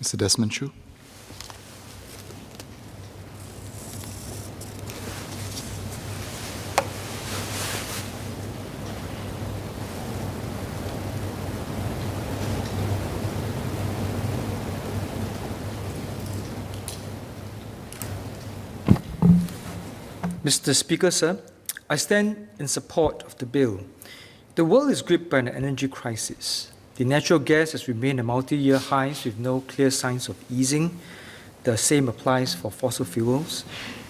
Mr. Desmond Choo. Mr. Speaker, sir, I stand in support of the bill. The world is gripped by an energy crisis. The natural gas has remained at multi-year highs with no clear signs of easing. The same applies for fossil fuels.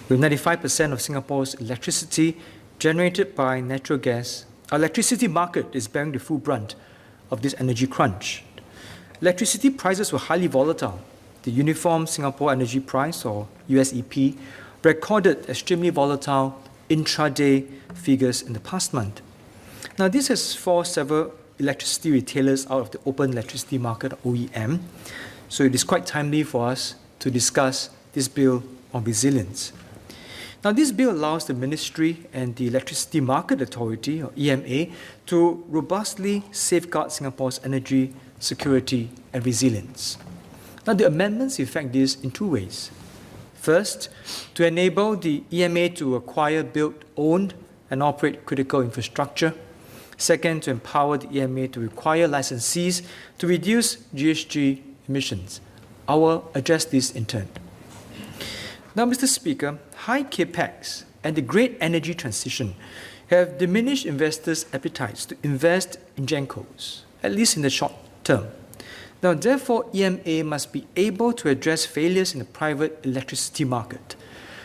With 95% of Singapore's electricity generated by natural gas, our electricity market is bearing the full brunt of this energy crunch. Electricity prices were highly volatile. The Uniform Singapore Energy Price, or USEP, recorded extremely volatile intraday figures in the past month. Now, this has forced several electricity retailers out of the open electricity market, OEM, so it is quite timely for us to discuss this bill on resilience. Now, this bill allows the Ministry and the Electricity Market Authority, or EMA, to robustly safeguard Singapore's energy security and resilience. Now, the amendments effect this in two ways. First, to enable the EMA to acquire, build, own, and operate critical infrastructure. Second, to empower the EMA to require licensees to reduce GHG emissions. I will address this in turn. Now, Mr. Speaker, high capex and the great energy transition have diminished investors' appetites to invest in gencos, at least in the short term. Now, therefore, EMA must be able to address failures in the private electricity market.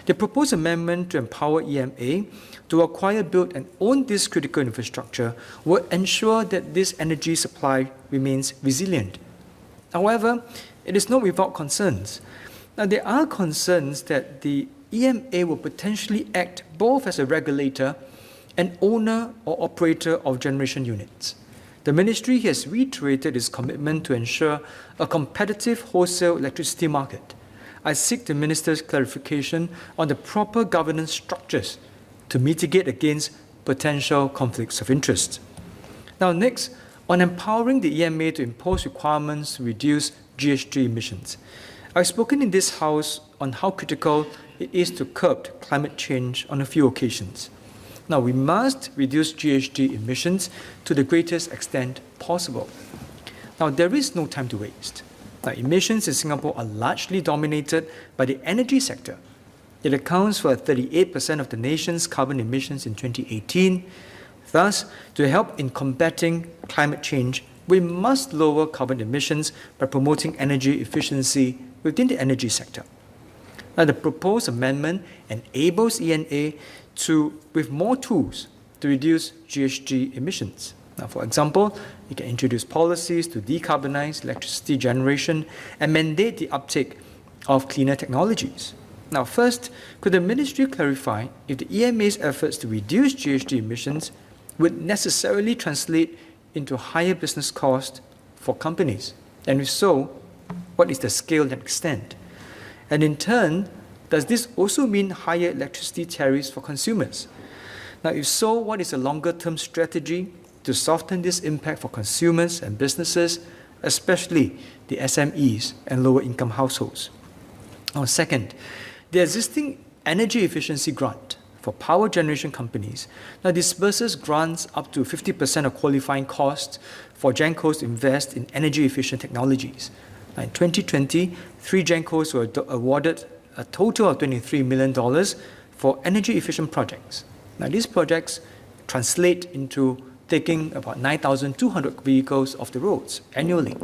The proposed amendment to empower EMA to acquire, build, and own this critical infrastructure will ensure that this energy supply remains resilient. However, it is not without concerns. Now, there are concerns that the EMA will potentially act both as a regulator and owner or operator of generation units. The Ministry has reiterated its commitment to ensure a competitive wholesale electricity market. I seek the Minister's clarification on the proper governance structures to mitigate against potential conflicts of interest. Now, next, on empowering the EMA to impose requirements to reduce GHG emissions. I've spoken in this House on how critical it is to curb climate change on a few occasions. Now, we must reduce GHG emissions to the greatest extent possible. Now, there is no time to waste. Now, emissions in Singapore are largely dominated by the energy sector. It accounts for 38% of the nation's carbon emissions in 2018. Thus, to help in combating climate change, we must lower carbon emissions by promoting energy efficiency within the energy sector. Now, the proposed amendment enables ENA with more tools to reduce GHG emissions. Now, for example, it can introduce policies to decarbonize electricity generation and mandate the uptake of cleaner technologies. Now, first, could the Ministry clarify if the EMA's efforts to reduce GHG emissions would necessarily translate into higher business costs for companies? And if so, what is the scale and extent? And in turn, does this also mean higher electricity tariffs for consumers? Now, if so, what is a longer-term strategy to soften this impact for consumers and businesses, especially the SMEs and lower-income households? Now, second, the existing energy efficiency grant for power generation companies now disburses grants up to 50% of qualifying costs for gencos to invest in energy-efficient technologies. Now, in 2020, 3 gencos were awarded a total of $23 million for energy-efficient projects. Now, these projects translate into taking about 9,200 vehicles off the roads annually.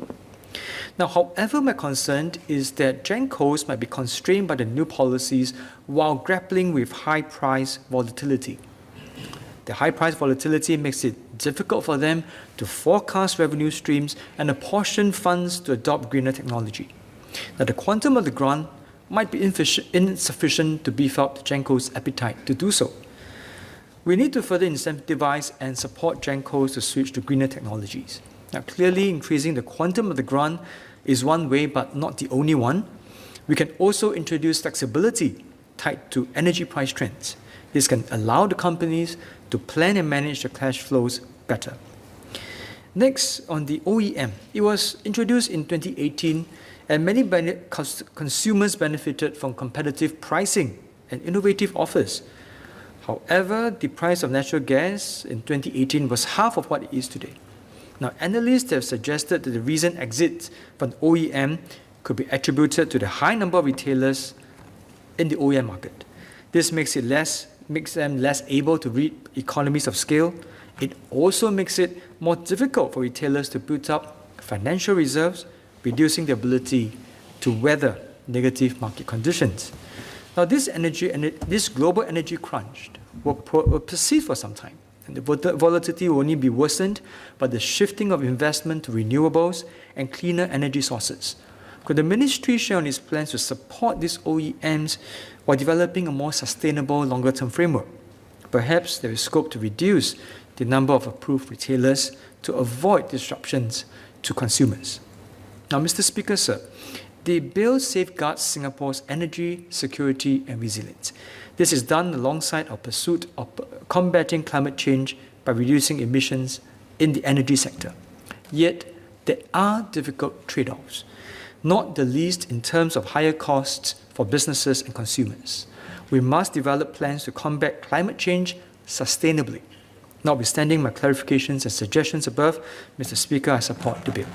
Now, however, my concern is that gencos might be constrained by the new policies while grappling with high price volatility. The high price volatility makes it difficult for them to forecast revenue streams and apportion funds to adopt greener technology. Now, the quantum of the grant might be insufficient to beef up the gencos' appetite to do so. We need to further incentivize and support gencos to switch to greener technologies. Now, clearly, increasing the quantum of the grant is one way, but not the only one. We can also introduce flexibility tied to energy price trends. This can allow the companies to plan and manage their cash flows better. Next, on the OEM, it was introduced in 2018 and many consumers benefited from competitive pricing and innovative offers. However, the price of natural gas in 2018 was half of what it is today. Now, analysts have suggested that the recent exit from OEM could be attributed to the high number of retailers in the OEM market. This makes them less able to reap economies of scale. It also makes it more difficult for retailers to build up financial reserves, reducing their ability to weather negative market conditions. Now, this global energy crunch will persist for some time, and the volatility will only be worsened by the shifting of investment to renewables and cleaner energy sources. Could the ministry share on its plans to support these OEMs while developing a more sustainable, longer-term framework? Perhaps there is scope to reduce the number of approved retailers to avoid disruptions to consumers. Now, Mr. Speaker, sir, the bill safeguards Singapore's energy security and resilience. This is done alongside our pursuit of combating climate change by reducing emissions in the energy sector. Yet, there are difficult trade-offs, not the least in terms of higher costs for businesses and consumers. We must develop plans to combat climate change sustainably. Notwithstanding my clarifications and suggestions above, Mr. Speaker, I support the bill.